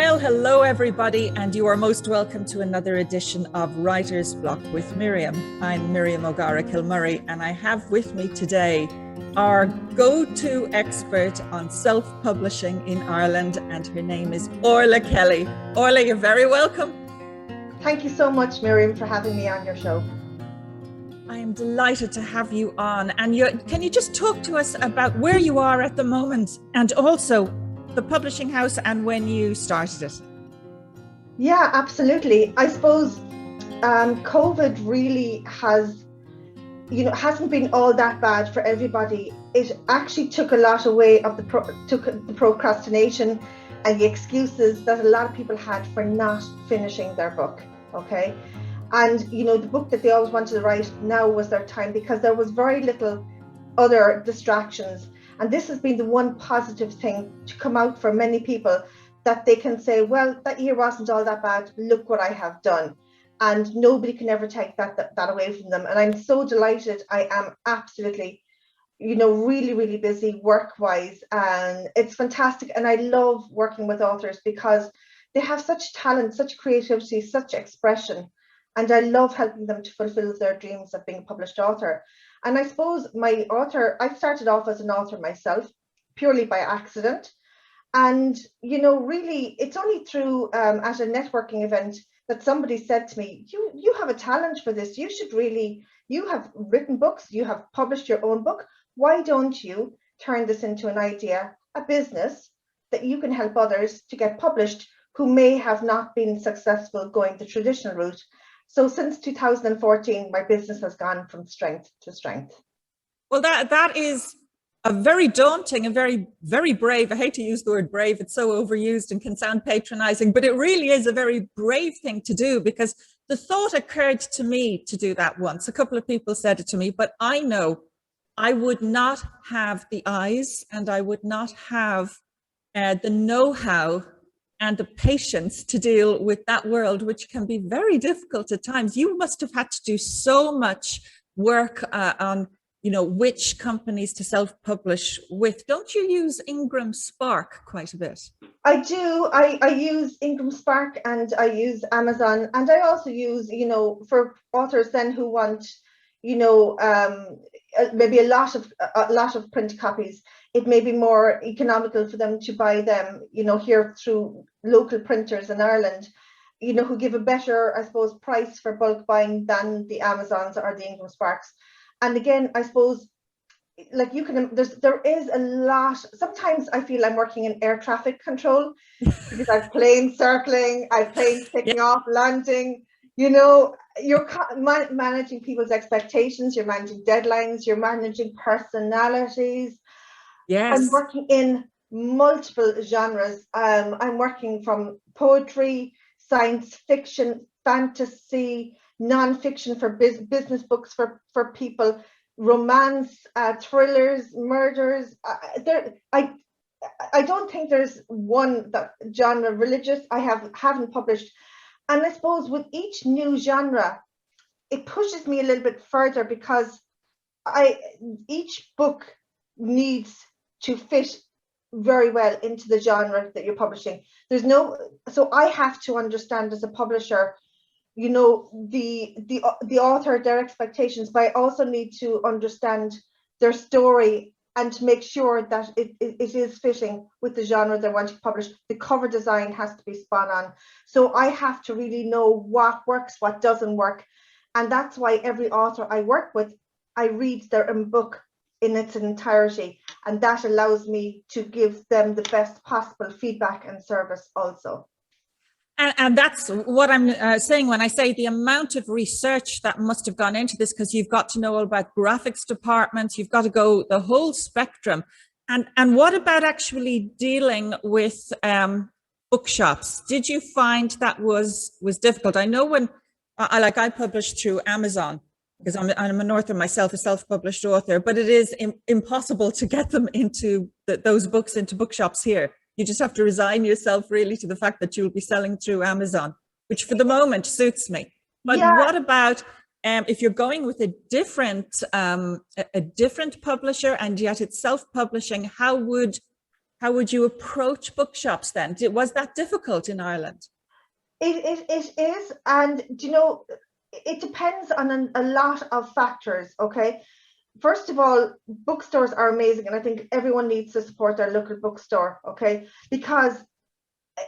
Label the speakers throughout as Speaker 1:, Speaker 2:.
Speaker 1: Well, hello everybody, and you are most welcome to another edition of Writer's Block with Miriam. I'm Miriam O'Gara-Kilmurray, and I have with me today our go-to expert on self-publishing in Ireland, and her name is Orla Kelly. Orla, you're very welcome.
Speaker 2: Thank you so much, Miriam, for having me on your show.
Speaker 1: I am delighted to have you on. And can you just talk to us about where you are at the moment, and also the publishing house and when you started it?
Speaker 2: Yeah, absolutely. I suppose COVID really hasn't been all that bad for everybody. It actually took a lot away of the procrastination and the excuses that a lot of people had for not finishing their book. Okay. And, the book that they always wanted to write, now was their time, because there was very little other distractions. And this has been the one positive thing to come out for many people, that they can say, well, that year wasn't all that bad. Look what I have done. And nobody can ever take that away from them. And I'm so delighted. I am absolutely, really, really busy work-wise. And it's fantastic. And I love working with authors because they have such talent, such creativity, such expression. And I love helping them to fulfill their dreams of being a published author. And I suppose I started off as an author myself, purely by accident. And, really, it's only through at a networking event that somebody said to me, you have a talent for this. You have written books, you have published your own book. Why don't you turn this into an idea, a business that you can help others to get published who may have not been successful going the traditional route? So since 2014, my business has gone from strength to strength.
Speaker 1: Well, that is a very daunting, a very, very brave, I hate to use the word brave, it's so overused and can sound patronizing, but it really is a very brave thing to do, because the thought occurred to me to do that once. A couple of people said it to me, but I know I would not have the eyes, and I would not have the know-how and the patience to deal with that world, which can be very difficult at times. You must have had to do so much work on, which companies to self-publish with. Don't you use Ingram Spark quite a bit?
Speaker 2: I do. I use Ingram Spark, and I use Amazon, and I also use, for authors then who want, maybe a lot of print copies, it may be more economical for them to buy them, here through local printers in Ireland, who give a better, I suppose, price for bulk buying than the Amazons or the Ingram Sparks. And again, I suppose, like there is a lot. Sometimes I feel I'm working in air traffic control because I've planes circling, I've planes taking off, landing. You're managing people's expectations, you're managing deadlines, you're managing personalities.
Speaker 1: Yes.
Speaker 2: I'm working in multiple genres. I'm working from poetry, science fiction, fantasy, non-fiction for business books for people, romance, thrillers, murders. I don't think there's one genre. Religious, I haven't published. And I suppose with each new genre, it pushes me a little bit further, because each book needs to fit very well into the genre that you're publishing. So I have to understand as a publisher, the author, their expectations, but I also need to understand their story and to make sure that it is fitting with the genre they want to publish. The cover design has to be spot on. So I have to really know what works, what doesn't work. And that's why every author I work with, I read their book in its entirety. And that allows me to give them the best possible feedback and service also.
Speaker 1: And that's what I'm saying when I say the amount of research that must have gone into this, because you've got to know all about graphics departments, you've got to go the whole spectrum. And what about actually dealing with bookshops? Did you find that was difficult? I know when I published through Amazon, because I'm an author myself, a self-published author, but it is impossible to get them into those books into bookshops here. You just have to resign yourself really to the fact that you'll be selling through Amazon, which for the moment suits me. But what about if you're going with a different publisher and yet it's self-publishing? How would How would you approach bookshops then? Was that difficult in Ireland?
Speaker 2: It is, and you know, it depends on a lot of factors. Okay, first of all, bookstores are amazing, and I think everyone needs to support their local bookstore. Okay, because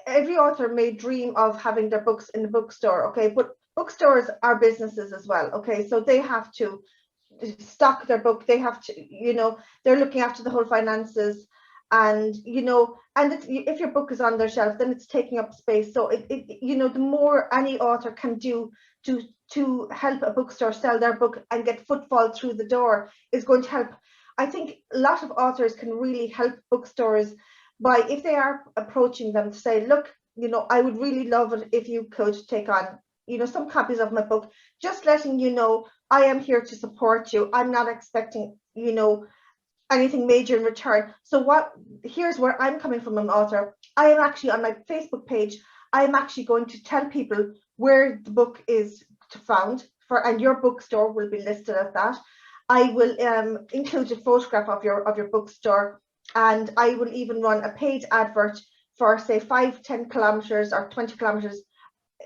Speaker 2: every author may dream of having their books in the bookstore. Okay, but bookstores are businesses as well. Okay, so they have to stock their book, they have to, you know, they're looking after the whole finances, and you know, and if your book is on their shelf, then it's taking up space. So you know, the more any author can do to help a bookstore sell their book and get footfall through the door is going to help. I think a lot of authors can really help bookstores by, if they are approaching them, to say, look, you know, I would really love it if you could take on, you know, some copies of my book, just letting you know I am here to support you. I'm not expecting, you know, anything major in return. So here's where I'm coming from, an author. I am actually, on my Facebook page, I'm actually going to tell people where the book is found for, and your bookstore will be listed as that. I will include a photograph of your bookstore, and I will even run a paid advert for, say, 5-10 kilometers or 20 kilometers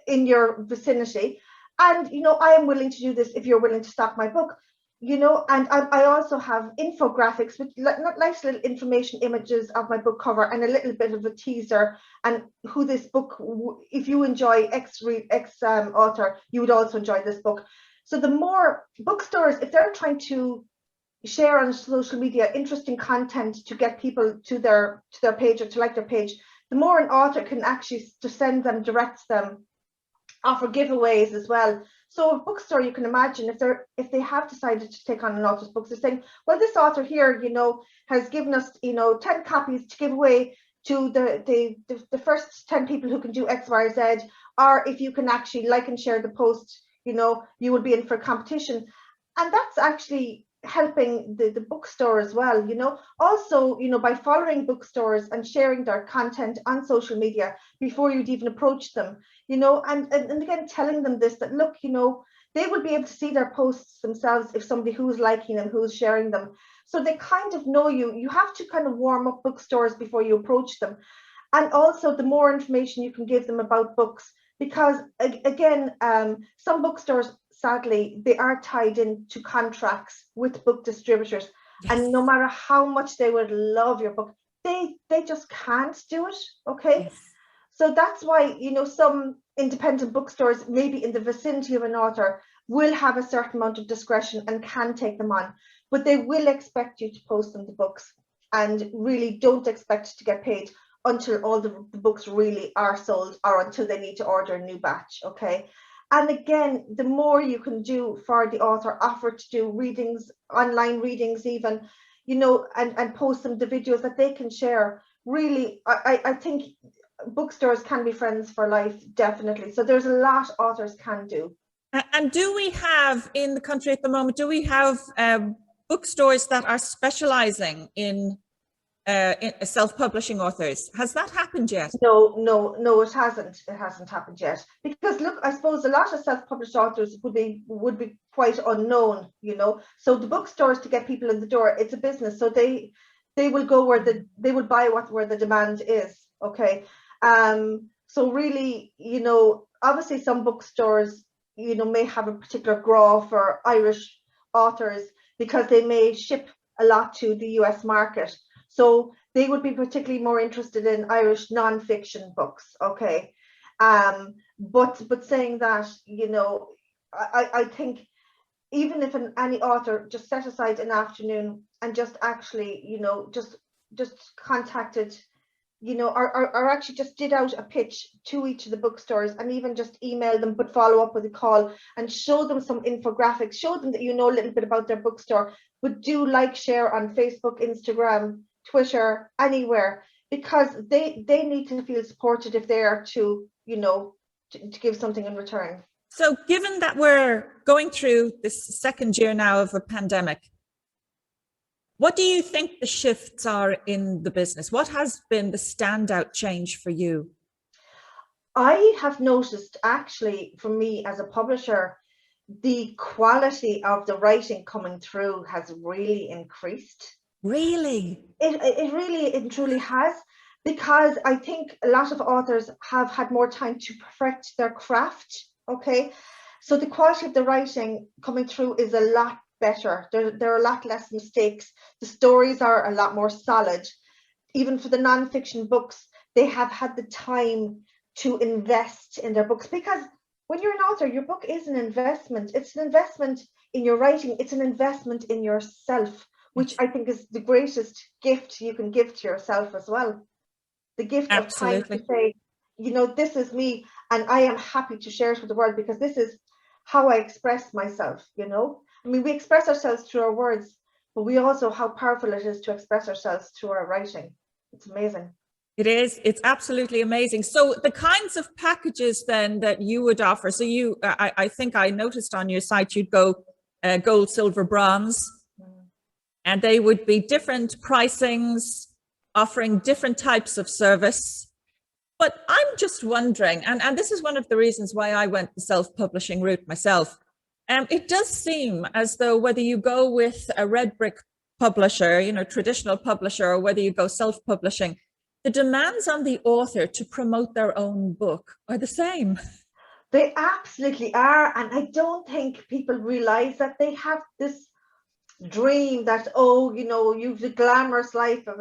Speaker 2: in your vicinity. And you know, I am willing to do this if you're willing to stock my book, you know. And I also have infographics with nice little information images of my book cover and a little bit of a teaser, and who this book, if you enjoy X author, you would also enjoy this book. So the more bookstores, if they're trying to share on social media interesting content to get people to their page or to like their page, the more an author can actually to send them, direct them, offer giveaways as well. So a bookstore, you can imagine, if they have decided to take on an author's books, they're saying, well, this author here, you know, has given us, you know, 10 copies to give away to the first 10 people who can do X, Y, or Z. Or if you can actually like and share the post, you know, you will be in for a competition. And that's actually helping the bookstore as well, you know. Also, you know, by following bookstores and sharing their content on social media before you'd even approach them, you know, and again, telling them this, that look, you know, they will be able to see their posts themselves if somebody who's liking them, who's sharing them. So they kind of know you. You have to kind of warm up bookstores before you approach them. And also, the more information you can give them about books, because again, some bookstores, sadly, they are tied into contracts with book distributors.
Speaker 1: Yes.
Speaker 2: And no matter how much they would love your book, they just can't do it. Okay.
Speaker 1: Yes.
Speaker 2: So that's why, you know, some independent bookstores, maybe in the vicinity of an author, will have a certain amount of discretion and can take them on, but they will expect you to post them the books, and really don't expect to get paid until all the books really are sold, or until they need to order a new batch. Okay. And again, the more you can do for the author, offer to do readings, online readings even, you know, and post them the videos that they can share. Really, I think bookstores can be friends for life, definitely. So there's a lot authors can do.
Speaker 1: And do we have in the country at the moment, do we have bookstores that are specializing in self-publishing authors? Has that happened yet?
Speaker 2: No, it hasn't. It hasn't happened yet. Because look, I suppose a lot of self-published authors would be quite unknown, you know. So the bookstores, to get people in the door, it's a business. So they will go where they will buy where the demand is. Okay. So really, you know, obviously some bookstores, you know, may have a particular draw for Irish authors because they may ship a lot to the US market. So they would be particularly more interested in Irish non-fiction books. Okay. But saying that, you know, I think even if any author just set aside an afternoon and just actually, you know, just contacted, you know, or actually just did out a pitch to each of the bookstores, and even just email them, but follow up with a call and show them some infographics, show them that you know a little bit about their bookstore, but do like, share on Facebook, Instagram, Twitter, anywhere, because they need to feel supported if they are to, you know, to give something in return.
Speaker 1: So given that we're going through this second year now of a pandemic, what do you think the shifts are in the business? What has been the standout change for you?
Speaker 2: I have noticed, actually, for me as a publisher, the quality of the writing coming through has really increased.
Speaker 1: Really?
Speaker 2: It really and truly has, because I think a lot of authors have had more time to perfect their craft. Okay, so the quality of the writing coming through is a lot better. There are a lot less mistakes. The stories are a lot more solid. Even for the non-fiction books, they have had the time to invest in their books, because when you're an author, your book is an investment. It's an investment in your writing. It's an investment in yourself, which I think is the greatest gift you can give to yourself as well. The gift of time to
Speaker 1: Absolutely.
Speaker 2: say, this is me, and I am happy to share it with the world, because this is how I express myself. I mean, we express ourselves through our words, but we also, how powerful it is to express ourselves through our writing. It's amazing.
Speaker 1: It is. It's absolutely amazing. So the kinds of packages then that you would offer. So I think I noticed on your site, you'd go gold, silver, bronze, and they would be different pricings, offering different types of service. But I'm just wondering, and this is one of the reasons why I went the self-publishing route myself. It does seem as though whether you go with a red brick publisher, traditional publisher, or whether you go self-publishing, the demands on the author to promote their own book are the same.
Speaker 2: They absolutely are. And I don't think people realize that they have this dream that, you've the glamorous life of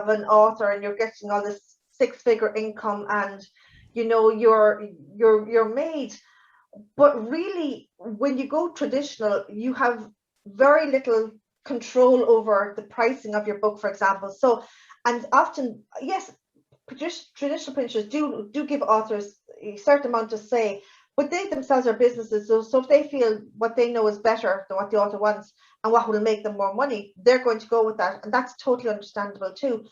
Speaker 2: an author, and you're getting all this six-figure income, and you're made. But really, when you go traditional, you have very little control over the pricing of your book, for example. So, and often, yes, traditional publishers do give authors a certain amount of say, but they themselves are businesses. So if they feel what they know is better than what the author wants and what will make them more money, they're going to go with that. And that's totally understandable too.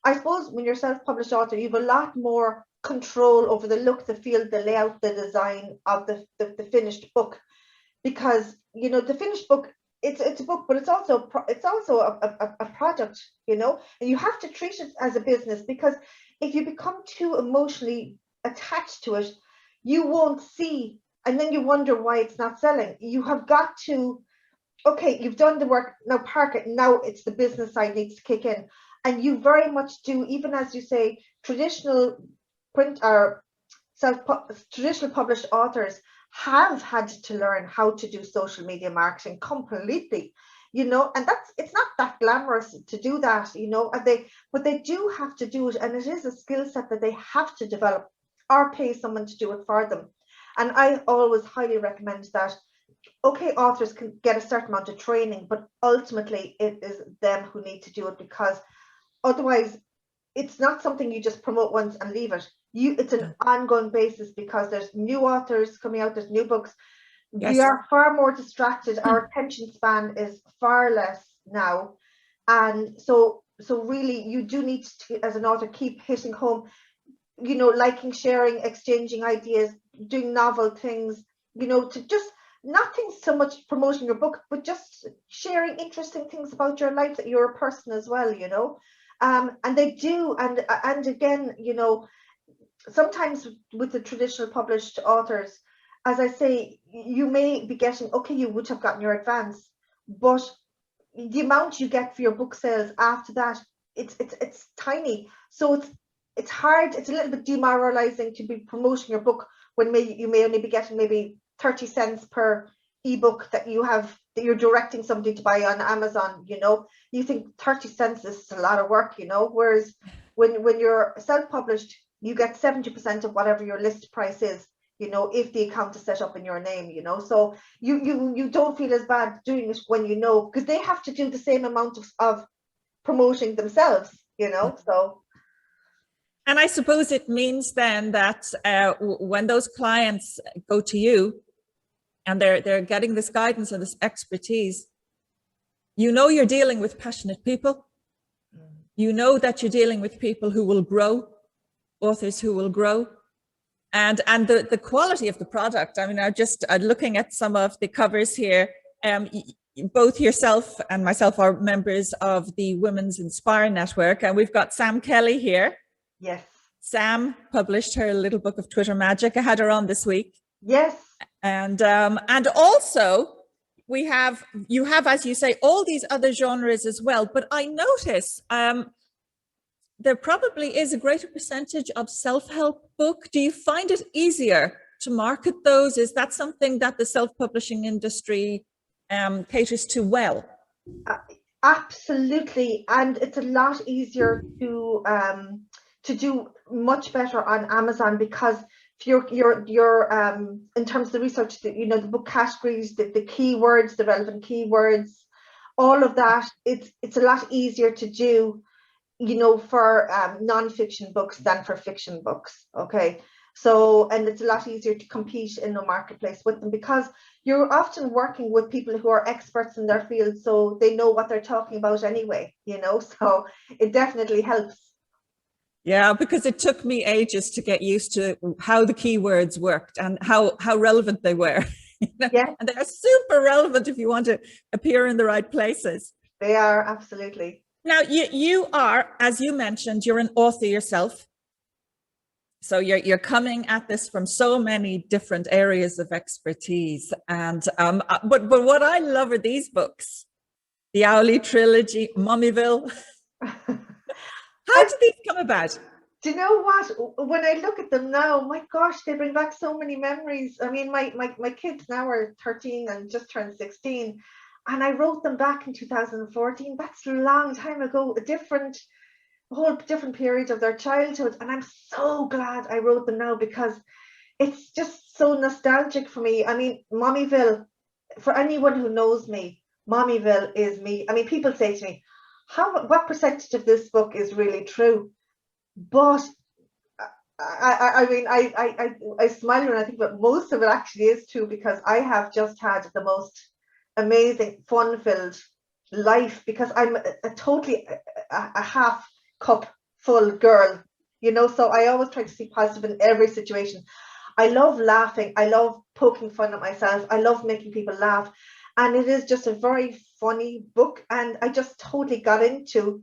Speaker 2: I suppose when you're a self-published author, you have a lot more control over the look, the feel, the layout, the design of the finished book, because the finished book, it's a book, but it's also a product, and you have to treat it as a business, because if you become too emotionally attached to it, you won't see, and then you wonder why it's not selling. You have got to, okay, you've done the work, now park it. Now it's the business side needs to kick in. And you very much do, even as you say, traditional print or traditional published authors have had to learn how to do social media marketing completely, and it's not that glamorous to do that, but they do have to do it, and it is a skill set that they have to develop or pay someone to do it for them. And I always highly recommend that. Okay, authors can get a certain amount of training, but ultimately it is them who need to do it, because otherwise it's not something you just promote once and leave it. It's an ongoing basis, because there's new authors coming out, there's new books.
Speaker 1: Yes.
Speaker 2: We are far more distracted. Our attention span is far less now. And so really you do need to, as an author, keep hitting home, liking, sharing, exchanging ideas, doing novel things, to just nothing so much promoting your book, but just sharing interesting things about your life, that you're a person as well, and they do. And again, sometimes with the traditional published authors, as I say, you may be getting, okay, you would have gotten your advance, but the amount you get for your book sales after that, it's tiny. So it's hard, it's a little bit demoralizing to be promoting your book when you may only be getting maybe 30 cents per ebook that you're directing somebody to buy on Amazon. You think 30 cents is a lot of work, whereas when you're self-published, you get 70% of whatever your list price is, if the account is set up in your name, so you don't feel as bad doing it when because they have to do the same amount of promoting themselves, so.
Speaker 1: And I suppose it means then that when those clients go to you and they're getting this guidance and this expertise, you're dealing with passionate people. You know that you're dealing with people who will grow, authors who will grow. And the quality of the product, I mean, I'm just looking at some of the covers here. Both yourself and myself are members of the Women's Inspire Network, and we've got Sam Kelly here.
Speaker 2: Yes.
Speaker 1: Sam published her little book of Twitter magic. I had her on this week.
Speaker 2: Yes.
Speaker 1: And also you have, as you say, all these other genres as well, but I notice there probably is a greater percentage of self-help book. Do you find it easier to market those? Is that something that the self-publishing industry caters to well?
Speaker 2: Absolutely, and it's a lot easier to do much better on Amazon, because you're in terms of the research, the book categories, the keywords, the relevant keywords, all of that, it's a lot easier to do, for non-fiction books than for fiction books. Okay, so, and it's a lot easier to compete in the marketplace with them, because you're often working with people who are experts in their field, so they know what they're talking about anyway, so it definitely helps.
Speaker 1: Yeah, because it took me ages to get used to how the keywords worked and how relevant they were.
Speaker 2: Yeah.
Speaker 1: And they're super relevant if you want to appear in the right places.
Speaker 2: They are, absolutely.
Speaker 1: Now, you are, as you mentioned, you're an author yourself. So you're coming at this from so many different areas of expertise. And but what I love are these books, the Owly trilogy, Mommyville. How did these come about?
Speaker 2: Do you know what? When I look at them now, my gosh, they bring back so many memories. I mean, my kids now are 13 and just turned 16, and I wrote them back in 2014. That's a long time ago, a whole different period of their childhood, and I'm so glad I wrote them now, because it's just so nostalgic for me. I mean, Mommyville, for anyone who knows me, Mommyville is me. I mean, people say to me, what percentage of this book is really true? But I mean, I smile when I think that most of it actually is true, because I have just had the most amazing, fun-filled life, because I'm a totally a half cup full girl, so I always try to see positive in every situation. I love laughing. I love poking fun at myself. I love making people laugh. And it is just a very funny book. And I just totally got into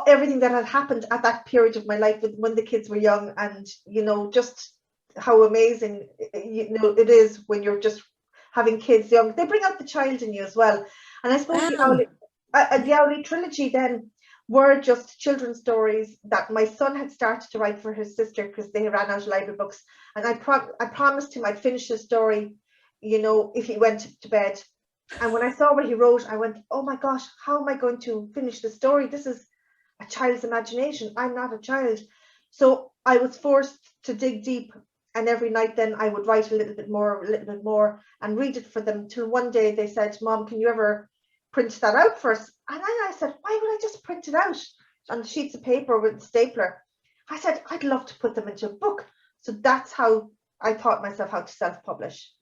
Speaker 2: everything that had happened at that period of my life when the kids were young, and just how amazing it is when you're just having kids young. They bring out the child in you as well. And I suppose the Owly trilogy then were just children's stories that my son had started to write for his sister, because they ran out of library books, and I promised him I'd finish the story if he went to bed. And when I saw what he wrote, I went, oh my gosh, how am I going to finish the story? This is a child's imagination. I'm not a child. So I was forced to dig deep, and every night then I would write a little bit more and read it for them, till one day they said, Mom, can you ever print that out for us? And then I said, why would I just print it out on sheets of paper with a stapler? I said, I'd love to put them into a book. So that's how I taught myself how to self-publish,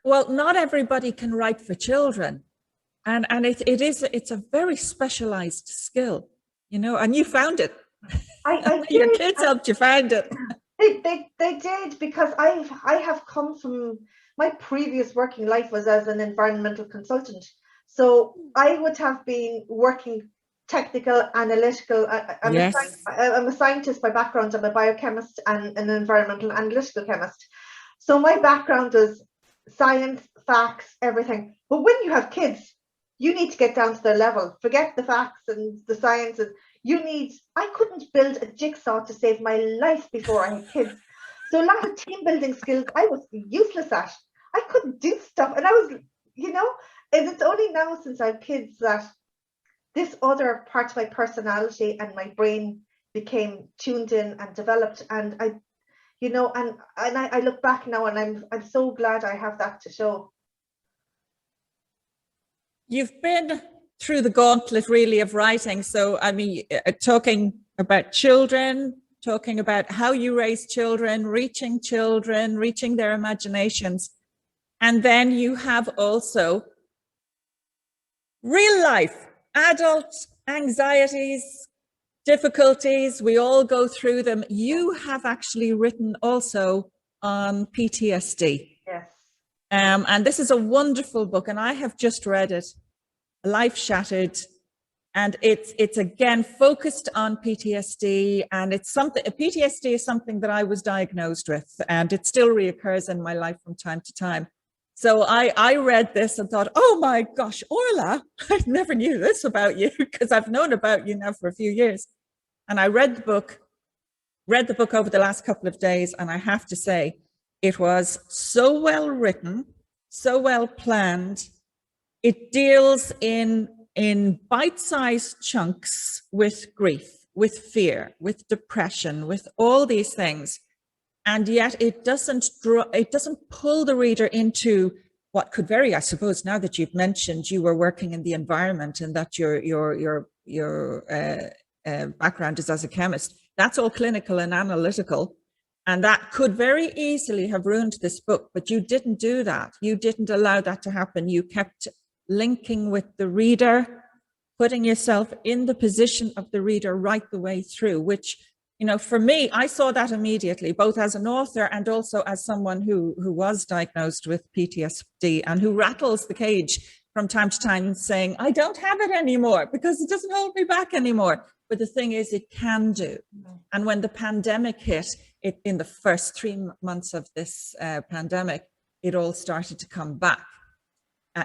Speaker 1: Well, not everybody can write for children, and it's a very specialized skill, and you found it.
Speaker 2: I
Speaker 1: Your kids helped you find it.
Speaker 2: They did, because I have come from, my previous working life was as an environmental consultant. So I would have been working technical, analytical. I'm a scientist by background. I'm a biochemist and an environmental analytical chemist. So my background is science, facts, everything. But when you have kids, you need to get down to their level. Forget the facts and the science. I couldn't build a jigsaw to save my life before I had kids. So a lot of team building skills I was useless at. I couldn't do stuff. And I was, and it's only now since I have kids that this other part of my personality and my brain became tuned in and developed. And I look back now, and I'm so glad I have that to show.
Speaker 1: You've been through the gauntlet really of writing. So, I mean, talking about children, talking about how you raise children, reaching their imaginations. And then you have also real life, adult anxieties, difficulties. We all go through them. You have actually written also on PTSD.
Speaker 2: Yes.
Speaker 1: And this is a wonderful book, and I have just read it, Life Shattered. And it's again focused on PTSD, and PTSD is something that I was diagnosed with, and it still reoccurs in my life from time to time. So I read this and thought, oh my gosh, Orla, I never knew this about you because I've known about you now for a few years. And I read the book over the last couple of days. And I have to say, it was so well written, so well planned. It deals in bite-sized chunks with grief, with fear, with depression, with all these things. And yet it doesn't pull the reader into what could vary, I suppose, now that you've mentioned you were working in the environment and that your background is as a chemist. That's all clinical and analytical. And that could very easily have ruined this book, but you didn't do that. You didn't allow that to happen. You kept linking with the reader, putting yourself in the position of the reader right the way through, which, you know, for me, I saw that immediately, both as an author and also as someone who was diagnosed with PTSD and who rattles the cage from time to time saying, I don't have it anymore because it doesn't hold me back anymore. But the thing is, it can do. And when the pandemic hit, in the first 3 months of this pandemic, it all started to come back,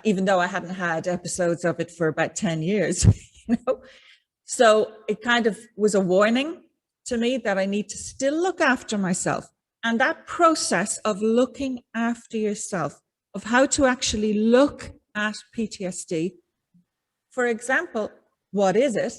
Speaker 1: even though I hadn't had episodes of it for about 10 years. You know? So it kind of was a warning to me that I need to still look after myself. And that process of looking after yourself, of how to actually look at PTSD, for example, what is it?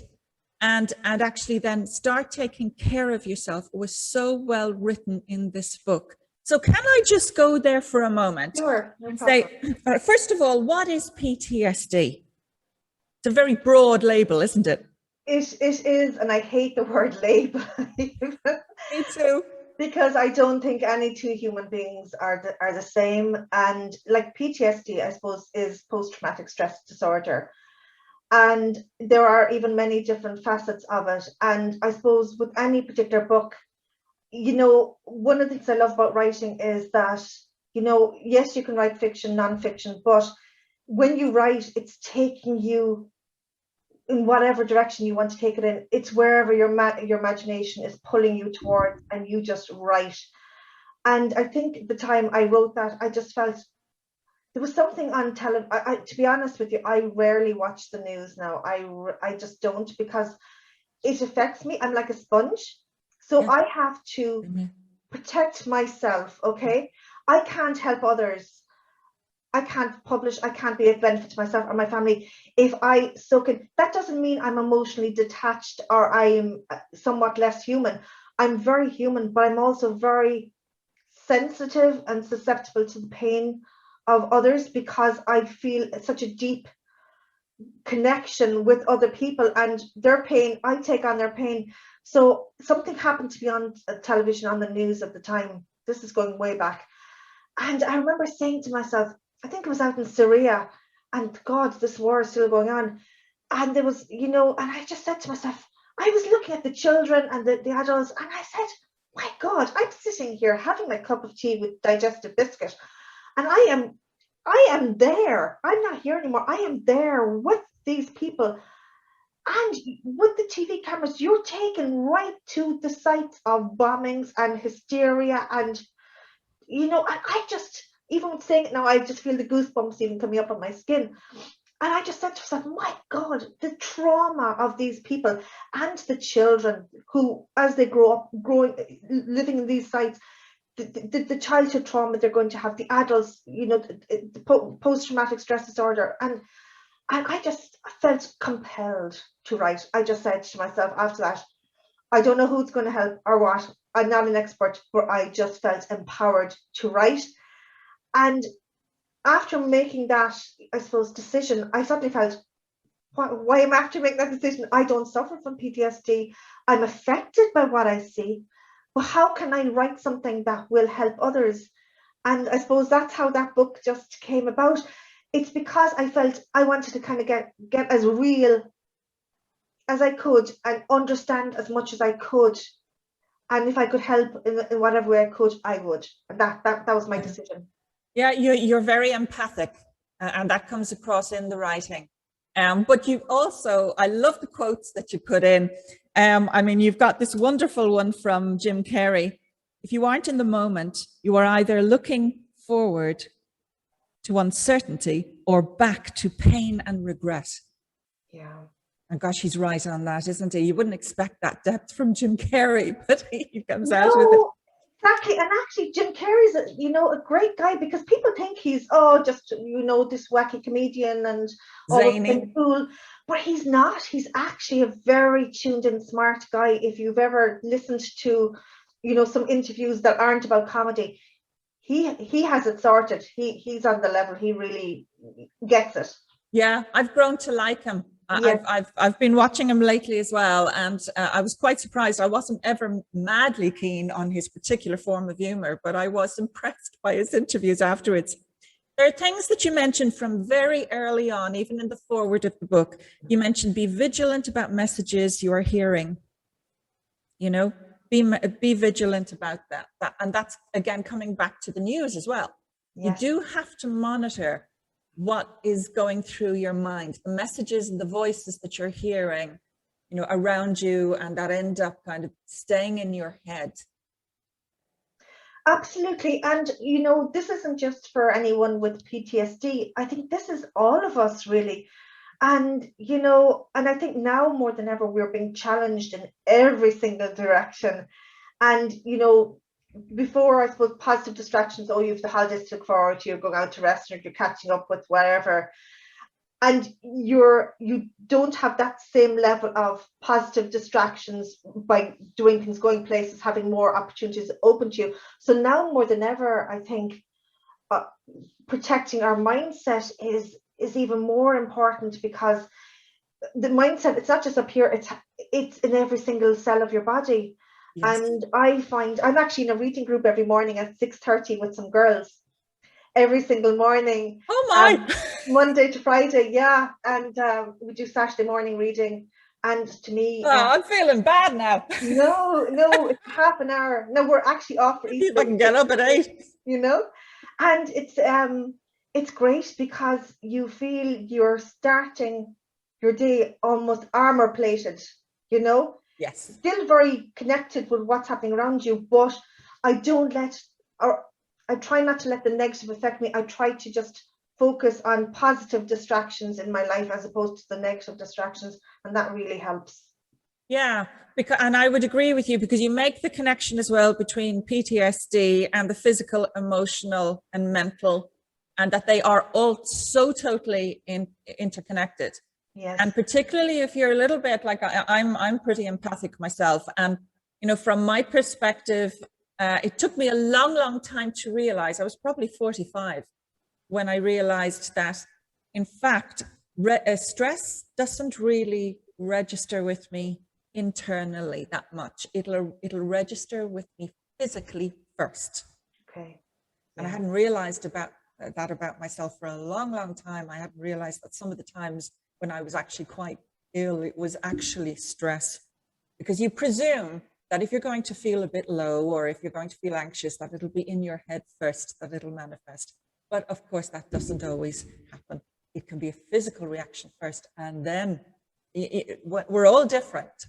Speaker 1: And actually then start taking care of yourself was so well written in this book. So can I just go there for a moment?
Speaker 2: Sure, no
Speaker 1: and
Speaker 2: problem.
Speaker 1: say, first of all, what is PTSD? It's a very broad label, isn't it?
Speaker 2: It is, and I hate the word label.
Speaker 1: Me too.
Speaker 2: Because I don't think any two human beings are the same. And like PTSD, I suppose, is post-traumatic stress disorder. And there are even many different facets of it. And I suppose with any particular book, you know, one of the things I love about writing is that, you know, yes, you can write fiction, non-fiction, but when you write, it's taking you in whatever direction you want to take it in. It's wherever your imagination is pulling you towards, and you just write. And I think the time I wrote that, I just felt there was something on television. To be honest with you, I rarely watch the news now. I just don't, because it affects me. I'm like a sponge. So
Speaker 1: Yeah.
Speaker 2: I have to protect myself, okay? I can't help others. I can't publish, I can't be of benefit to myself or my family if I soak in. That doesn't mean I'm emotionally detached or I'm somewhat less human. I'm very human, but I'm also very sensitive and susceptible to the pain of others, because I feel such a deep connection with other people and their pain. I take on their pain. So something happened to me on television, on the news at the time. This is going way back. And I remember saying to myself, I think it was out in Syria, and God, this war is still going on. And there was, you know, and I just said to myself, I was looking at the children and the adults, and I said, my God, I'm sitting here having my cup of tea with digestive biscuit, and I am there. I'm not here anymore. I am there with these people. And with the TV cameras, you're taken right to the sites of bombings and hysteria. And, you know, I just, even saying it now, I just feel the goosebumps even coming up on my skin. And I just said to myself, my God, the trauma of these people and the children who, as they grow up, living in these sites, the childhood trauma they're going to have, the adults, you know, the post-traumatic stress disorder. And I just felt compelled to write. I just said to myself after that, I don't know who's going to help or what. I'm not an expert, but I just felt empowered to write. And after making that, I suppose, decision, I suddenly felt, why am I after making that decision? I don't suffer from PTSD. I'm affected by what I see. But how can I write something that will help others? And I suppose that's how that book just came about. It's because I felt I wanted to kind of get as real as I could and understand as much as I could. And if I could help in whatever way I could, I would. And that was my decision.
Speaker 1: Yeah, you're very empathic, and that comes across in the writing. But you also, I love the quotes that you put in. I mean, you've got this wonderful one from Jim Carrey. If you aren't in the moment, you are either looking forward to uncertainty or back to pain and regret.
Speaker 2: Yeah.
Speaker 1: And gosh, he's right on that, isn't he? You wouldn't expect that depth from Jim Carrey, but he comes out with it.
Speaker 2: Exactly. And actually, Jim Carrey's a great guy, because people think he's just this wacky comedian and
Speaker 1: Zany.
Speaker 2: cool, but he's not. He's actually a very tuned in, smart guy. If you've ever listened to some interviews that aren't about comedy, he has it sorted. He's on the level. He really gets it.
Speaker 1: Yeah, I've grown to like him.
Speaker 2: Yes.
Speaker 1: I've been watching him lately as well, and I was quite surprised. I wasn't ever madly keen on his particular form of humor, but I was impressed by his interviews afterwards. There are things that you mentioned from very early on, even in the foreword of the book. You mentioned be vigilant about messages you are hearing. Be vigilant about that. And that's, again, coming back to the news as well.
Speaker 2: Yes.
Speaker 1: You do have to monitor what is going through your mind, the messages and the voices that you're hearing, around you, and that end up kind of staying in your head.
Speaker 2: Absolutely. And, this isn't just for anyone with PTSD. I think this is all of us, really. And, and I think now more than ever, we're being challenged in every single direction. And, before, I suppose, positive distractions, you have the holidays to look forward to, you're going out to restaurant, you're catching up with whatever. And you don't have that same level of positive distractions by doing things, going places, having more opportunities open to you. So now more than ever, I think protecting our mindset is even more important, because the mindset, it's not just up here, it's in every single cell of your body. Yes. And I find I'm actually in a reading group every morning at 6:30 with some girls. Every single morning.
Speaker 1: Oh my!
Speaker 2: Monday to Friday, yeah. And we do Saturday morning reading. And to me,
Speaker 1: I'm feeling bad now.
Speaker 2: No, it's half an hour. No, we're actually off for Easter.
Speaker 1: I can get up at 8.
Speaker 2: And it's great, because you feel you're starting your day almost armor plated.
Speaker 1: Yes.
Speaker 2: Still very connected with what's happening around you, but I try not to let the negative affect me. I try to just focus on positive distractions in my life as opposed to the negative distractions, and that really helps.
Speaker 1: Yeah, and I would agree with you, because you make the connection as well between PTSD and the physical, emotional, and mental, and that they are all so totally interconnected.
Speaker 2: Yes.
Speaker 1: And particularly if you're a little bit like I'm pretty empathic myself, and from my perspective, it took me a long time to realize. I was probably 45 when I realized that, in fact, stress doesn't really register with me internally that much. It'll register with me physically first.
Speaker 2: Okay. Yeah.
Speaker 1: And I hadn't realized about myself for a long time. I hadn't realized that some of the times when I was actually quite ill, it was actually stress, because you presume that if you're going to feel a bit low, or if you're going to feel anxious, that it'll be in your head first, that it'll manifest. But of course, that doesn't always happen. It can be a physical reaction first, and then we're all different.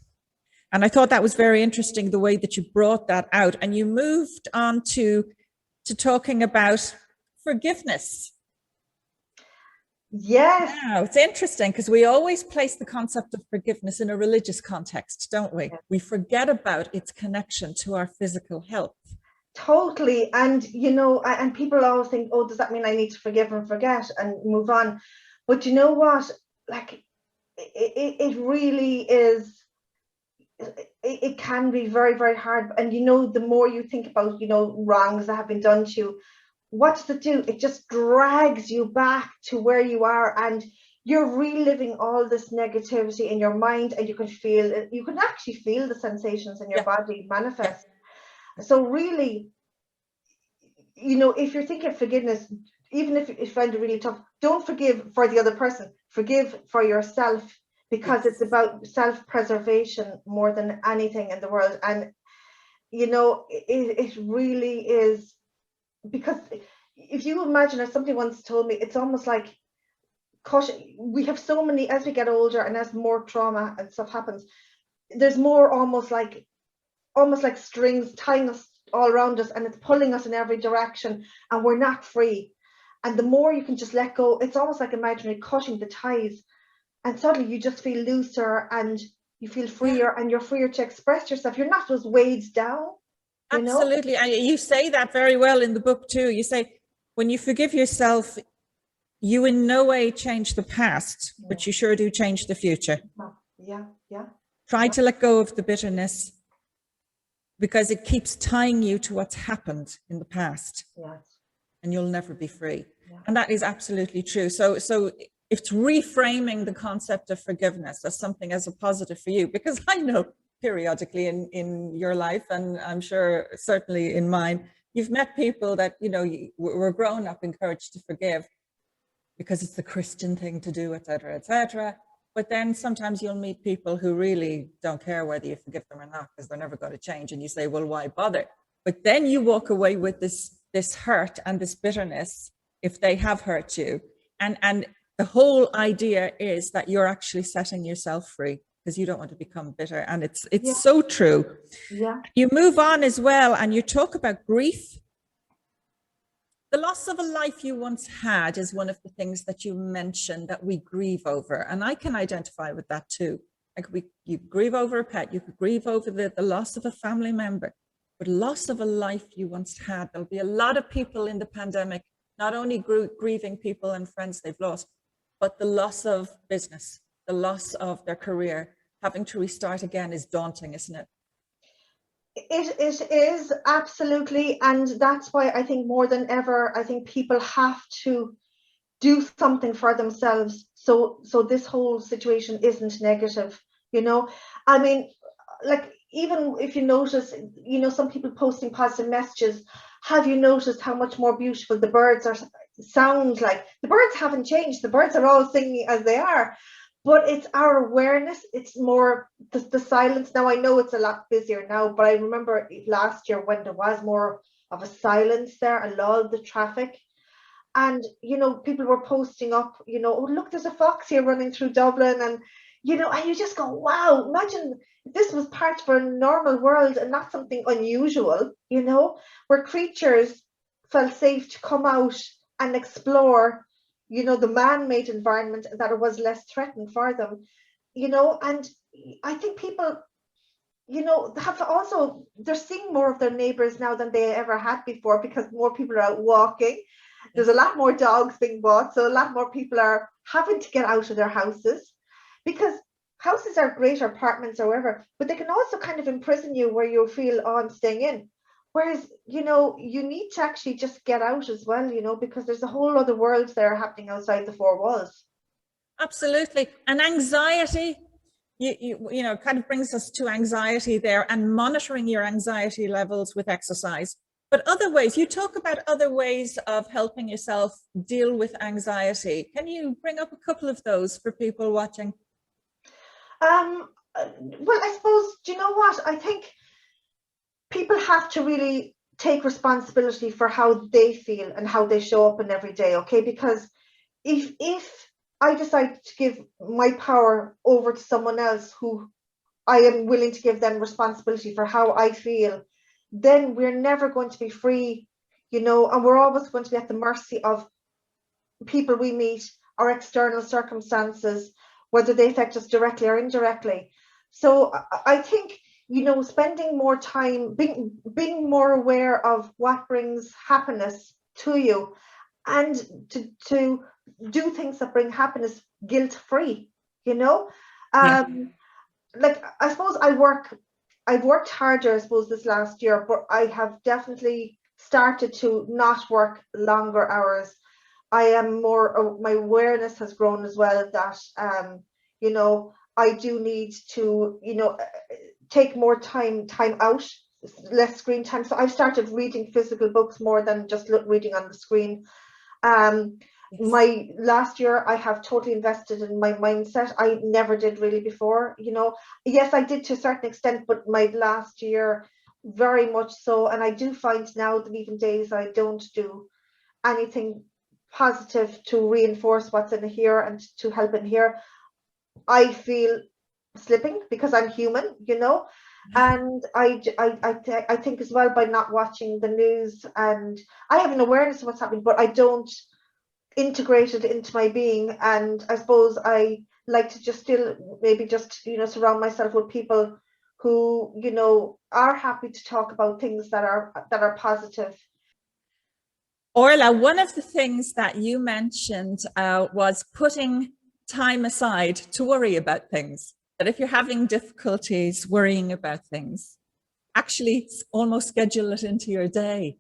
Speaker 1: And I thought that was very interesting, the way that you brought that out. And you moved on to talking about forgiveness.
Speaker 2: Yes.
Speaker 1: Now, it's interesting, because we always place the concept of forgiveness in a religious context, don't we? Yes. We forget about its connection to our physical health.
Speaker 2: Totally. And, and people always think, does that mean I need to forgive and forget and move on? But you know what? Like, it really is, it can be very, very hard. And, the more you think about, wrongs that have been done to you, what does it do? It just drags you back to where you are, and you're reliving all this negativity in your mind, and you can actually feel the sensations in your body manifest. Yeah. So really, if you're thinking of forgiveness, even if you find it really tough, don't forgive for the other person, forgive for yourself, because it's about self-preservation more than anything in the world. And, it really is. Because if you imagine, as somebody once told me, it's almost like, we have so many, as we get older and as more trauma and stuff happens, there's more almost like strings tying us all around us, and it's pulling us in every direction, and we're not free. And the more you can just let go, it's almost like imaginary cutting the ties, and suddenly you just feel looser and you feel freer, and you're freer to express yourself. You're not just weighed down, you know?
Speaker 1: Absolutely. And you say that very well in the book too. You say, when you forgive yourself, you in no way change the past, but you sure do change the future.
Speaker 2: Yeah, yeah.
Speaker 1: Try to let go of the bitterness, because it keeps tying you to what's happened in the past.
Speaker 2: Yes.
Speaker 1: And you'll never be free.
Speaker 2: Yeah.
Speaker 1: And that is absolutely true. So it's reframing the concept of forgiveness as something as a positive for you, because I know periodically in your life, and I'm sure certainly in mine, you've met people that, you know, were grown up encouraged to forgive because it's the Christian thing to do, et cetera, et cetera. But then sometimes you'll meet people who really don't care whether you forgive them or not, because they're never going to change. And you say, well, why bother? But then you walk away with this hurt and this bitterness if they have hurt you. And the whole idea is that you're actually setting yourself free, because you don't want to become bitter. And it's so true.
Speaker 2: Yeah.
Speaker 1: You move on as well, and you talk about grief. The loss of a life you once had is one of the things that you mentioned that we grieve over. And I can identify with that too. Like you grieve over a pet, you could grieve over the loss of a family member, but loss of a life you once had. There'll be a lot of people in the pandemic, not only grieving people and friends they've lost, but the loss of business, the loss of their career. Having to restart again is daunting, isn't it?
Speaker 2: It is, absolutely. And that's why I think more than ever, I think people have to do something for themselves. So this whole situation isn't negative, you know? I mean, like, even if you notice, you know, some people posting positive messages, have you noticed how much more beautiful the birds are? Sound like the birds haven't changed. The birds are all singing as they are. But it's our awareness, it's more the silence. Now, I know it's a lot busier now, but I remember last year when there was more of a silence there, a lull of the traffic. And, you know, people were posting up, you know, oh, look, there's a fox here running through Dublin. And, you know, and you just go, wow, imagine if this was part of our normal world and not something unusual, you know, where creatures felt safe to come out and explore, you know, the man-made environment, that it was less threatened for them, you know. And I think people, you know, have also, they're seeing more of their neighbors now than they ever had before, because more people are out walking. There's a lot more dogs being bought, so a lot more people are having to get out of their houses, because houses are great, or apartments or whatever, but they can also kind of imprison you where you feel, oh, I'm staying in. Whereas, you know, you need to actually just get out as well, you know, because there's a whole other world there happening outside the four walls.
Speaker 1: Absolutely. And anxiety, you know, kind of brings us to anxiety there, and monitoring your anxiety levels with exercise. But other ways, you talk about other ways of helping yourself deal with anxiety. Can you bring up a couple of those for people watching?
Speaker 2: Well, I suppose, do you know what? I think people have to really take responsibility for how they feel and how they show up in every day, okay? Because if I decide to give my power over to someone else who I am willing to give them responsibility for how I feel, then we're never going to be free, you know, and we're always going to be at the mercy of people we meet, our external circumstances, whether they affect us directly or indirectly. So I think, you know, spending more time being more aware of what brings happiness to you, and to do things that bring happiness guilt-free, you know. Like, I suppose I've worked harder, I suppose, this last year, but I have definitely started to not work longer hours. I am more, my awareness has grown as well, that you know, I do need to, you know, take more time out, less screen time. So I've started reading physical books more than just reading on the screen. My last year, I have totally invested in my mindset. I never did really before, you know. Yes, I did to a certain extent, but my last year, very much so. And I do find now that even days I don't do anything positive to reinforce what's in here and to help in here, I feel slipping, because I'm human, you know. And I think as well, by not watching the news, and I have an awareness of what's happening, but I don't integrated into my being. And I suppose I like to just still maybe just, you know, surround myself with people who, you know, are happy to talk about things that are positive.
Speaker 1: Orla, one of the things that you mentioned was putting time aside to worry about things. That if you're having difficulties worrying about things, actually almost schedule it into your day.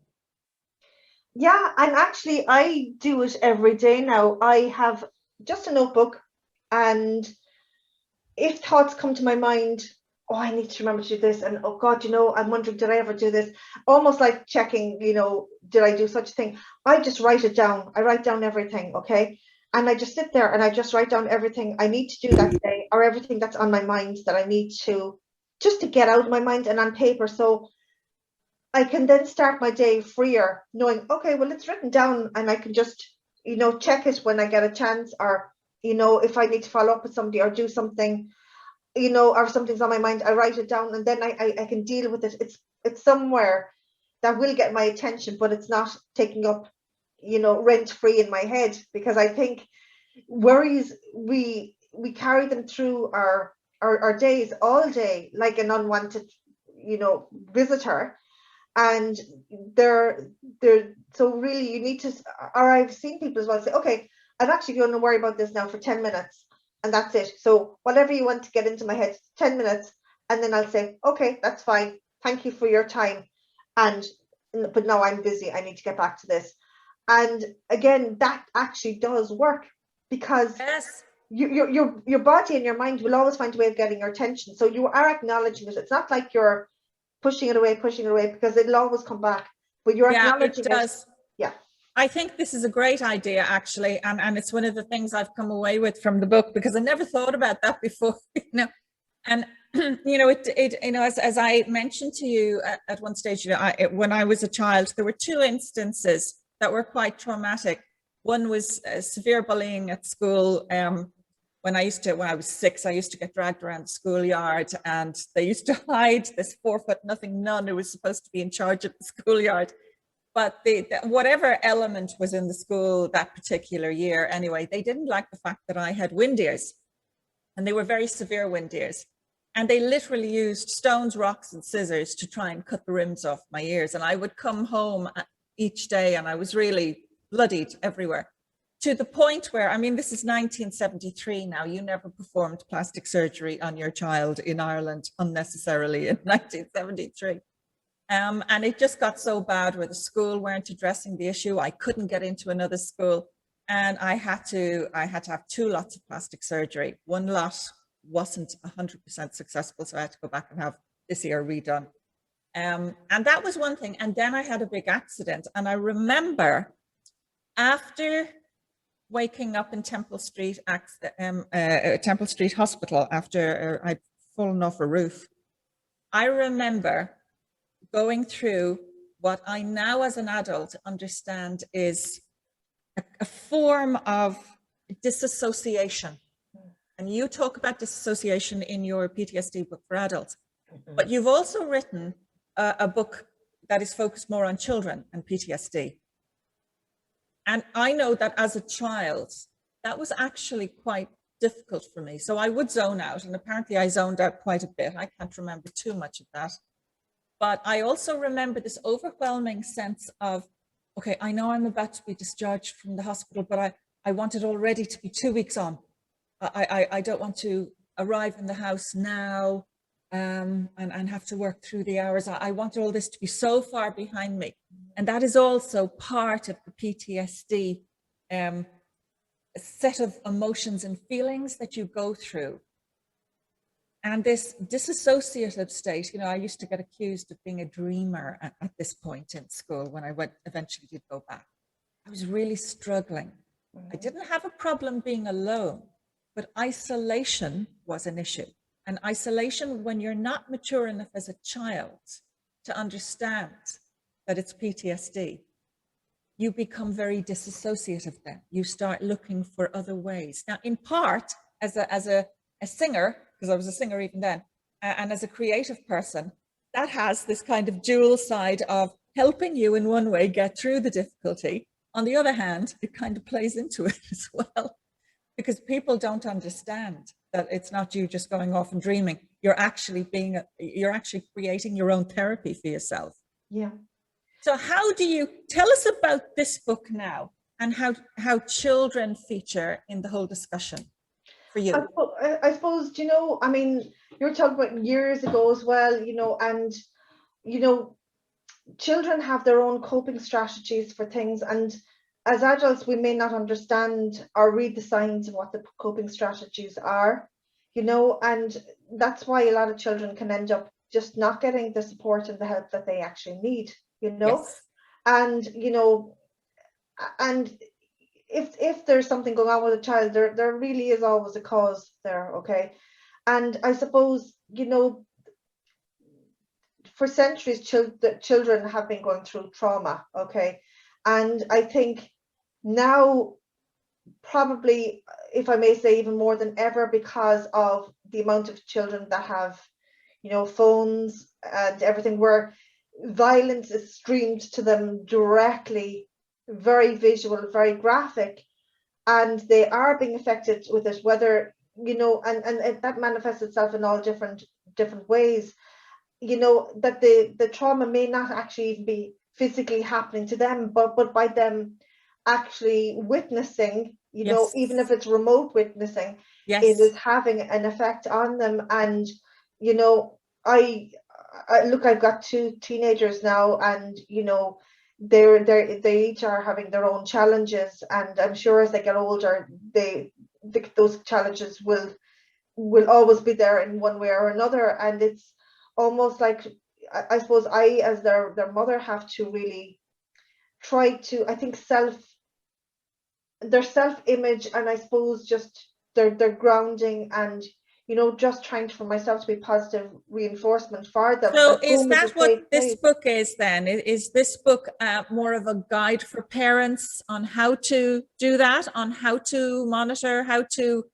Speaker 2: Yeah, and actually I do it every day now. I have just a notebook, and if thoughts come to my mind, oh, I need to remember to do this, and oh God, you know, I'm wondering, did I ever do this? Almost like checking, you know, did I do such a thing? I just write it down. I write down everything, okay? And I just sit there and I just write down everything I need to do that day, or everything that's on my mind that I need to just to get out of my mind and on paper. So I can then start my day freer, knowing, okay, well, it's written down and I can just, you know, check it when I get a chance, or, you know, if I need to follow up with somebody or do something, you know, or something's on my mind, I write it down, and then I can deal with it. It's somewhere that will get my attention, but it's not taking up, you know, rent free in my head, because I think worries, we carry them through our days all day like an unwanted, you know, visitor. And they're so really you need to, or I've seen people as well say, okay, I'm actually going to worry about this now for 10 minutes, and that's it. So whatever you want to get into my head, 10 minutes, and then I'll say, okay, that's fine, thank you for your time, and but now I'm busy, I need to get back to this. And again, that actually does work, because
Speaker 1: Yes.
Speaker 2: your body and your mind will always find a way of getting your attention. So you are acknowledging it. It's not like you're pushing it away, because it'll always come back. But you're
Speaker 1: Yeah, it
Speaker 2: acknowledging it.
Speaker 1: does.
Speaker 2: Yeah.
Speaker 1: I think this is a great idea, actually, and it's one of the things I've come away with from the book, because I never thought about that before, you know. And you know, it you know, as I mentioned to you at one stage, you know, when I was a child, there were two instances that were quite traumatic. One was severe bullying at school. When I was 6, I used to get dragged around the schoolyard, and they used to hide this 4-foot-nothing nun who was supposed to be in charge of the schoolyard. But whatever element was in the school that particular year, anyway, they didn't like the fact that I had wind ears, and they were very severe wind ears. And they literally used stones, rocks, and scissors to try and cut the rims off my ears. And I would come home each day, and I was really bloodied everywhere. To the point where, I mean, this is 1973 now. You never performed plastic surgery on your child in Ireland unnecessarily in 1973. And it just got so bad where the school weren't addressing the issue. I couldn't get into another school, and I had to have 2 lots of plastic surgery. One lot wasn't 100% successful, so I had to go back and have this ear redone. And that was one thing. And then I had a big accident, and I remember after waking up in Temple Street Hospital after I'd fallen off a roof, I remember going through what I now as an adult understand is a form of disassociation. And you talk about disassociation in your PTSD book for adults, but you've also written a book that is focused more on children and PTSD. And I know that as a child, that was actually quite difficult for me. So I would zone out, and apparently I zoned out quite a bit. I can't remember too much of that. But I also remember this overwhelming sense of, okay, I know I'm about to be discharged from the hospital, but I want it already to be 2 weeks on. I don't want to arrive in the house now and have to work through the hours. I want all this to be so far behind me. And that is also part of the PTSD set of emotions and feelings that you go through. And this disassociative state, you know, I used to get accused of being a dreamer at this point in school when I eventually did go back. I was really struggling. I didn't have a problem being alone, but isolation was an issue. And isolation, when you're not mature enough as a child to understand that it's PTSD, you become very disassociative then. You start looking for other ways. Now, in part, as a singer, because I was a singer even then, and as a creative person, that has this kind of dual side of helping you in one way get through the difficulty, on the other hand, it kind of plays into it as well, because people don't understand that it's not you just going off and dreaming. You're actually creating your own therapy for yourself.
Speaker 2: Yeah.
Speaker 1: So how do you tell us about this book now, and how children feature in the whole discussion for you?
Speaker 2: I suppose, you know, I mean, you were talking about years ago as well, you know, and, you know, children have their own coping strategies for things. And as adults, we may not understand or read the signs of what the coping strategies are, you know, and that's why a lot of children can end up just not getting the support and the help that they actually need, you know.
Speaker 1: Yes.
Speaker 2: And, you know, and if there's something going on with a child, there really is always a cause there, okay? And I suppose, you know, for centuries, children have been going through trauma, okay? And I think now, probably, if I may say, even more than ever, because of the amount of children that have, you know, phones and everything, where violence is streamed to them directly, very visual, very graphic, and they are being affected with it, whether, you know, and that manifests itself in all different ways, you know, that the trauma may not actually even be physically happening to them, but by them actually witnessing, you know, even if it's remote witnessing, it is having an effect on them. And, you know, I look, I've got 2 teenagers now, and, you know, they each are having their own challenges, and I'm sure as they get older, those challenges will always be there in one way or another. And it's almost like, I suppose I, as their mother, have to really try to, I think, their self-image, and I suppose just their grounding, and, you know, just trying for myself to be positive reinforcement for them.
Speaker 1: So is that what this book is then? Is this book more of a guide for parents on how to do that, on how to monitor, how to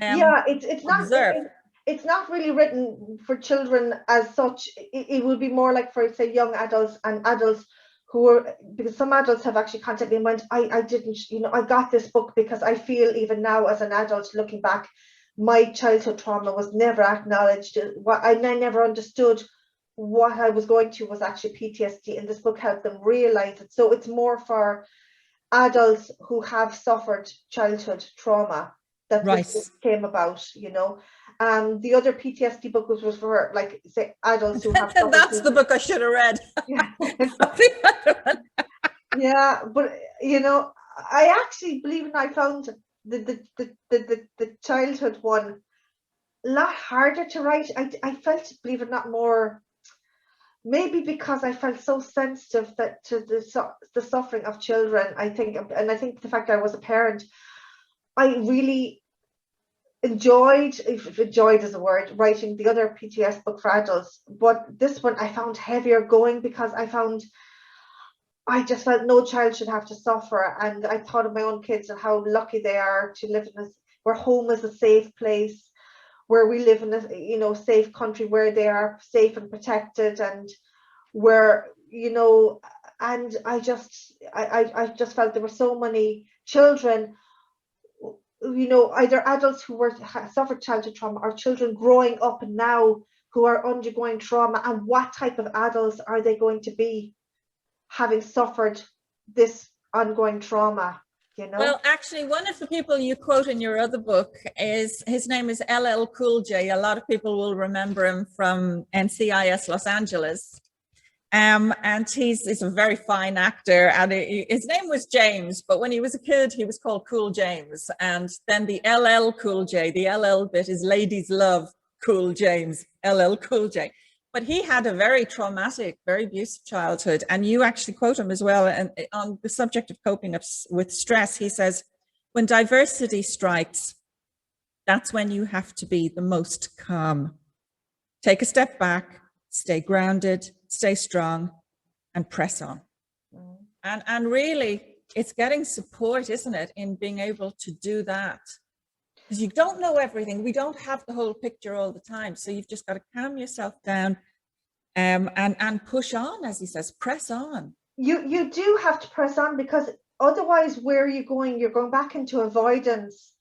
Speaker 2: yeah, it's
Speaker 1: observe?
Speaker 2: It's not really written for children as such. It would be more like for, say, young adults, and adults who are, because some adults have actually contacted me and went, I didn't, you know, I got this book because I feel even now as an adult looking back, my childhood trauma was never acknowledged. I never understood what I was going to was actually PTSD, and this book helped them realize it. So it's more for adults who have suffered childhood trauma that this book came about, you know. The other PTSD book was for, like, say, adults who have suffered.
Speaker 1: That's the book I should have read.
Speaker 2: Yeah, but, you know, I actually believe it, I found the childhood one a lot harder to write. I felt, believe it or not, more, maybe because I felt so sensitive that to the suffering of children, I think, and I think the fact that I was a parent, I really enjoyed, if enjoyed is a word, writing the other PTS book for adults. But this one I found heavier going, because I just felt no child should have to suffer. And I thought of my own kids and how lucky they are to live in where home is a safe place, where we live in a, you know, safe country, where they are safe and protected, and where, you know, and I just felt there were so many children, you know, either adults who suffered childhood trauma, or children growing up now who are undergoing trauma, and what type of adults are they going to be, having suffered this ongoing trauma, you know?
Speaker 1: Well, actually, one of the people you quote in your other book his name is LL Cool J. A lot of people will remember him from NCIS Los Angeles. And he's a very fine actor, and his name was James, but when he was a kid, he was called Cool James. And then the LL Cool J, the LL bit is ladies love Cool James, LL Cool J. But he had a very traumatic, very abusive childhood. And you actually quote him as well. And on the subject of coping with stress, he says, when diversity strikes, that's when you have to be the most calm. Take a step back, stay grounded, stay strong, and press on. And really, it's getting support, isn't it, in being able to do that? Because you don't know everything. We don't have the whole picture all the time. So you've just got to calm yourself down and push on, as he says, press on.
Speaker 2: You do have to press on, because otherwise, where are you going? You're going back into avoidance,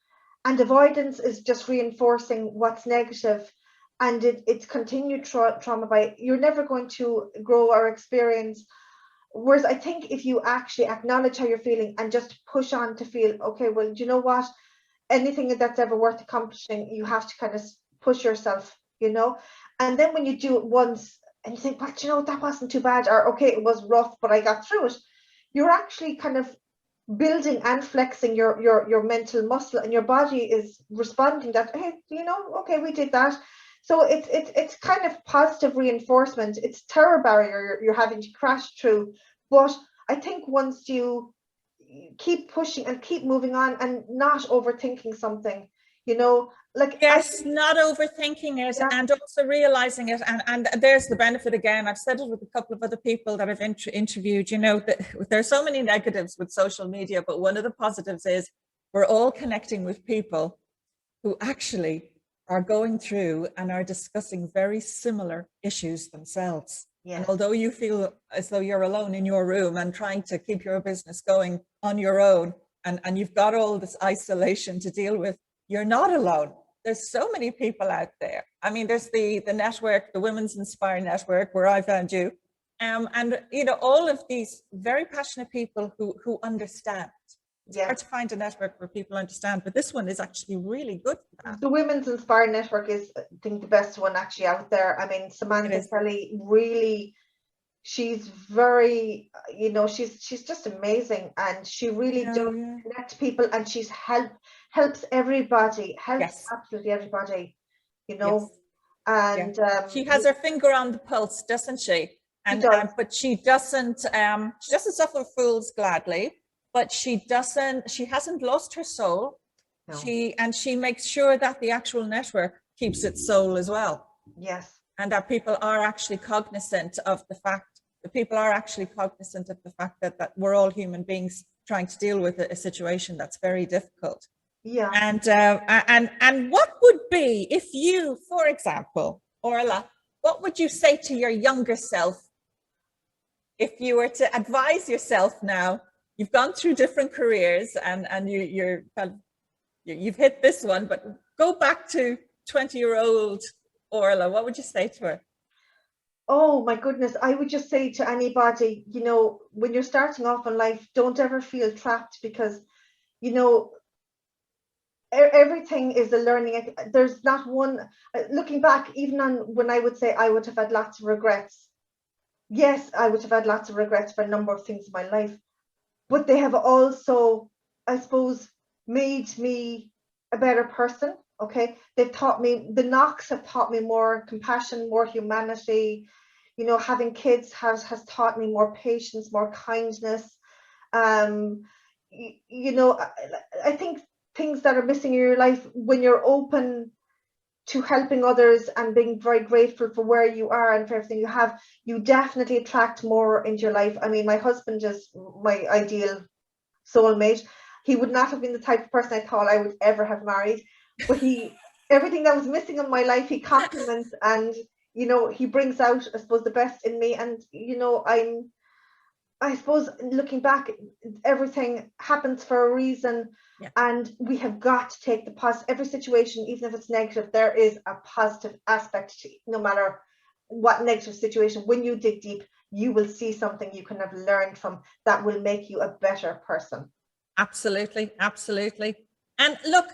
Speaker 2: and avoidance is just reinforcing what's negative, and it's continued trauma. By you're never going to grow or experience. Whereas I think if you actually acknowledge how you're feeling and just push on to feel, okay, well, do you know what? Anything that's ever worth accomplishing, you have to kind of push yourself, you know. And then when you do it once and you think, but you know, that wasn't too bad, or okay, it was rough, but I got through it. You're actually kind of building and flexing your mental muscle, and your body is responding that, hey, you know, okay, we did that. So it's kind of positive reinforcement. It's terror barrier you're having to crash through. But I think once you keep pushing and keep moving on and not overthinking something, you know, like
Speaker 1: yes, not overthinking it,
Speaker 2: yeah.
Speaker 1: and also realizing it. And there's the benefit again. I've said it with a couple of other people that I've interviewed, you know, that there's so many negatives with social media, but one of the positives is we're all connecting with people who actually are going through and are discussing very similar issues themselves.
Speaker 2: Yes.
Speaker 1: And although you feel as though you're alone in your room and trying to keep your business going on your own, and you've got all this isolation to deal with, you're not alone. There's so many people out there. I mean, there's the network, the Women's Inspire Network, where I found you. And, you know, all of these very passionate people who understand. It's hard to find a network where people understand, but this one is actually really good for that.
Speaker 2: The Women's Inspire Network is, I think, the best one actually out there. I mean, Samantha Kelly really, she's very, you know, she's just amazing, and she really does connect people, and she's helps everybody, absolutely everybody, you know. And
Speaker 1: she has her finger on the pulse, doesn't she? And but she doesn't suffer fools gladly. But she hasn't lost her soul. No. She makes sure that the actual network keeps its soul as well.
Speaker 2: Yes.
Speaker 1: And that people are actually cognizant of the fact that we're all human beings trying to deal with a situation that's very difficult.
Speaker 2: Yeah.
Speaker 1: And what would be, if you, for example, Orla, what would you say to your younger self if you were to advise yourself now? You've gone through different careers, and you've hit this one, but go back to 20-year-old Orla. What would you say to her?
Speaker 2: Oh my goodness, I would just say to anybody, you know, when you're starting off in life, don't ever feel trapped, because, you know, everything is a learning. There's not one, looking back, even on when I would say I would have had lots of regrets. Yes, I would have had lots of regrets for a number of things in my life. But they have also, I suppose, made me a better person. Okay, they've taught me, the knocks have taught me more compassion, more humanity. You know, having kids has taught me more patience, more kindness. You know, I think things that are missing in your life, when you're open to helping others and being very grateful for where you are and for everything you have, you definitely attract more into your life. I mean, my husband is my ideal soulmate. He would not have been the type of person I thought I would ever have married, but everything that was missing in my life, he compliments, and, you know, he brings out, I suppose, the best in me. And, you know, I suppose, looking back, everything happens for a reason. Yeah. And we have got to take the positive. Every situation, even if it's negative, there is a positive aspect to it, no matter what negative situation. When you dig deep, you will see something you can have learned from that will make you a better person.
Speaker 1: Absolutely, absolutely. And look,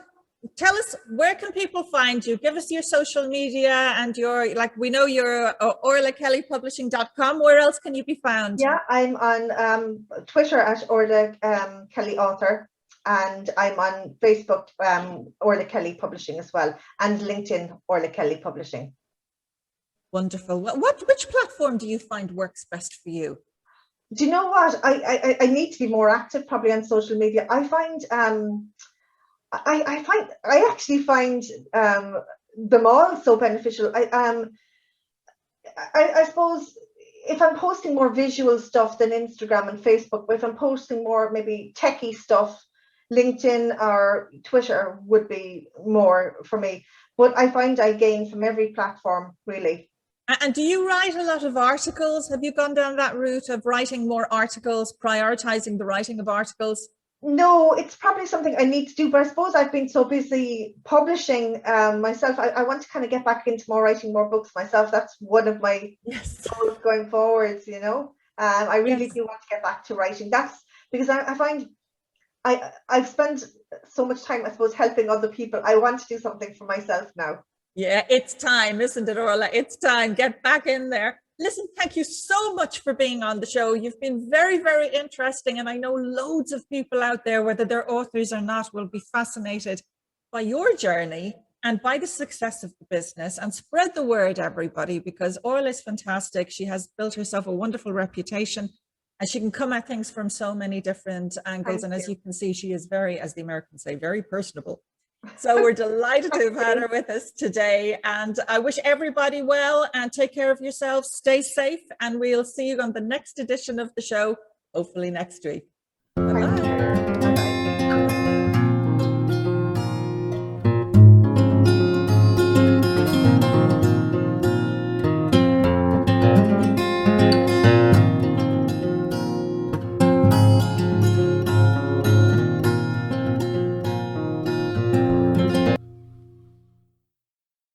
Speaker 1: tell us, where can people find you? Give us your social media and your, like, we know you're orlakellypublishing.com. Where else can you be found?
Speaker 2: Yeah, I'm on Twitter at Orla Kelly Author, and I'm on Facebook, Orla Kelly Publishing as well, and LinkedIn, Orla Kelly Publishing.
Speaker 1: Wonderful. Which platform do you find works best for you?
Speaker 2: Do you know what? I need to be more active, probably, on social media. I find I actually find them all so beneficial. I suppose if I'm posting more visual stuff than Instagram and Facebook, but if I'm posting more maybe techie stuff, LinkedIn or Twitter would be more for me. But I find I gain from every platform, really.
Speaker 1: And do you write a lot of articles? Have you gone down that route of writing more articles, prioritizing the writing of articles?
Speaker 2: No, it's probably something I need to do, but I suppose I've been so busy publishing myself. I want to kind of get back into more writing more books myself. That's one of my
Speaker 1: Yes.
Speaker 2: goals going forwards, you know. I really
Speaker 1: Yes.
Speaker 2: do want to get back to writing. That's because I find I've spent so much time, I suppose, helping other people. I want to do something for myself now.
Speaker 1: Yeah, it's time, isn't it, Orla? It's time. Get back in there. Listen, thank you so much for being on the show. You've been very, very interesting. And I know loads of people out there, whether they're authors or not, will be fascinated by your journey and by the success of the business. And spread the word, everybody, because Orla is fantastic. She has built herself a wonderful reputation and she can come at things from so many different angles. And as you can see, she is very, as the Americans say, very personable. So we're delighted to have had her with us today. And I wish everybody well and take care of yourselves. Stay safe. And we'll see you on the next edition of the show, hopefully next week. Bye-bye.